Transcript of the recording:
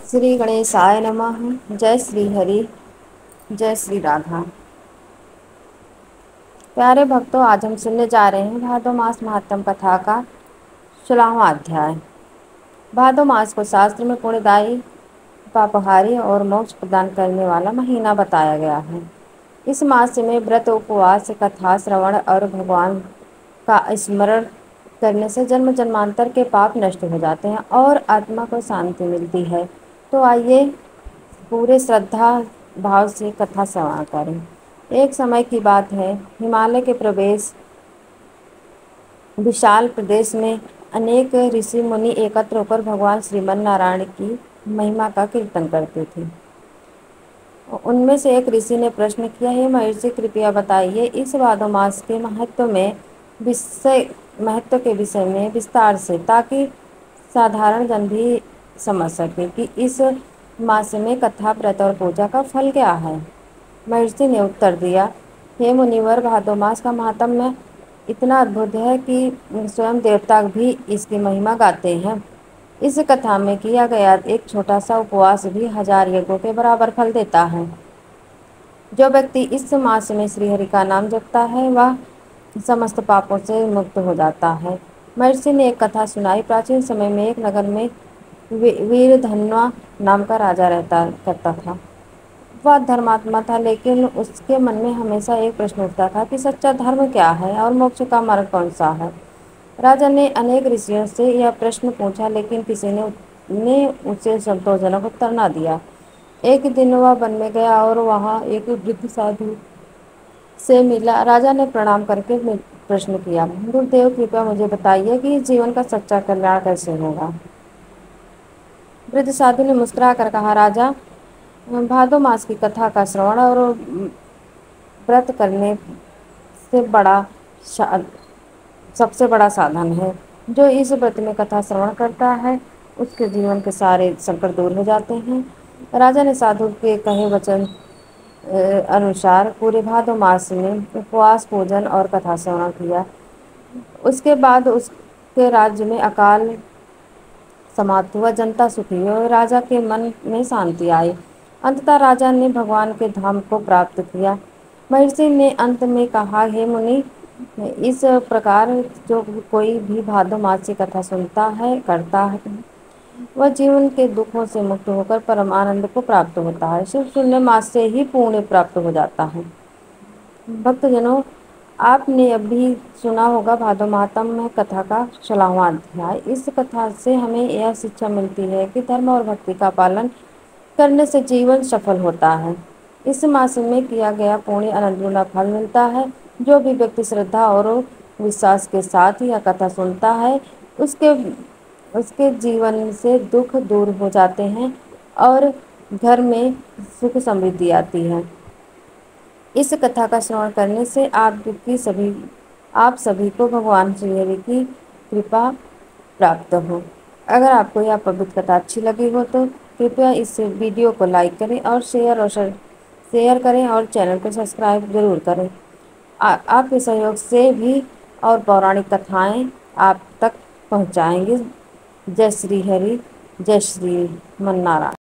श्री गणेशाय नमः। जय श्री हरि, जय श्री राधा। प्यारे भक्तों, आज हम सुनने जा रहे हैं भादो मास महात्म कथा का 16वां अध्याय। भादो मास को शास्त्र में पुण्यदायी, पापहारी और मोक्ष प्रदान करने वाला महीना बताया गया है। इस मास में व्रत, उपवास, कथा श्रवण और भगवान का स्मरण करने से जन्म जन्मांतर के पाप नष्ट हो जाते हैं और आत्मा को शांति मिलती है। तो आइए पूरे श्रद्धा भाव से कथा श्रवण करें। एक समय की बात है, हिमालय के प्रवेश विशाल प्रदेश में अनेक ऋषि मुनि एकत्र होकर भगवान श्रीमन नारायण की महिमा का कीर्तन करते थे। उनमें से एक ऋषि ने प्रश्न किया, हे महर्षि, कृपया बताइए इस भादो मास के महत्व के विषय में विस्तार से, ताकि साधारण जन भी समझ सके कि इस मास में कथा, व्रत और पूजा का फल क्या है। महर्षि ने उत्तर दिया, हे मुनिवर, भादो मास का महात्म्य इतना अद्भुत है कि स्वयं देवता भी इसकी महिमा गाते हैं। इस कथा में किया गया एक छोटा सा उपवास भी 1000 यज्ञों के बराबर फल देता है। जो व्यक्ति इस मास में श्रीहरि का नाम जपता है, वह समस्त पापों से मुक्त हो जाता है। महर्षि ने एक कथा सुनाई। प्राचीन समय में एक नगर में वीरधन्वा नाम का राजा रहता करता था। वह धर्मात्मा था, लेकिन उसके मन में हमेशा एक प्रश्न उठता था कि सच्चा धर्म क्या है और मोक्ष का मार्ग कौन सा है। राजा ने अनेक ऋषियों से यह प्रश्न पूछा, लेकिन किसी ने उसे संतोषजनक उत्तर न दिया। एक दिन वह वन में गया और वहाँ एक वृद्ध साधु से मिला। राजा ने प्रणाम करके प्रश्न किया, गुरुदेव, कृपया मुझे बताइए कि जीवन का सच्चा कल्याण कैसे होगा। वृद्ध साधु ने मुस्कुरा कर कहा, राजा, भादो मास की कथा का श्रवण और व्रत करने से सबसे बड़ा साधन है। जो इस व्रत में कथा श्रवण करता है, उसके जीवन के सारे संकट दूर हो जाते हैं। राजा ने साधु के कहे वचन अनुसार पूरे भादो मास में उपवास, पूजन और कथा श्रवण किया। उसके बाद उसके राज्य में अकाल समाप्त हुआ, जनता सुखी हुई और राजा के मन में शांति आई। अंततः राजा ने भगवान के धाम को प्राप्त किया। महर्षि ने अंत में कहा, हे मुनि, इस प्रकार जो कोई भी भादो मास की कथा सुनता है, करता है, वह जीवन के दुखों से मुक्त होकर परम आनंद को प्राप्त होता है। सिर्फ शून्य मास से ही पुण्य प्राप्त हो जाता है। भक्तजनों, आपने अभी सुना होगा भादो महात्म्य कथा का 16वां अध्याय। इस कथा से हमें यह शिक्षा मिलती है कि धर्म और भक्ति का पालन करने से जीवन सफल होता है। इस मास में किया गया पुण्य अनंत गुना फल मिलता है। जो भी व्यक्ति श्रद्धा और विश्वास के साथ यह कथा सुनता है, उसके जीवन से दुख दूर हो जाते हैं और घर में सुख समृद्धि आती है। इस कथा का श्रवण करने से आप सभी को भगवान श्रीहरि की कृपा प्राप्त हो। अगर आपको यह पवित्र कथा अच्छी लगी हो तो कृपया इस वीडियो को लाइक करें और शेयर करें और चैनल को सब्सक्राइब जरूर करें। आपके सहयोग से भी और पौराणिक कथाएं आप तक पहुंचाएंगे। जय श्री हरि, जय श्री मन नारायण।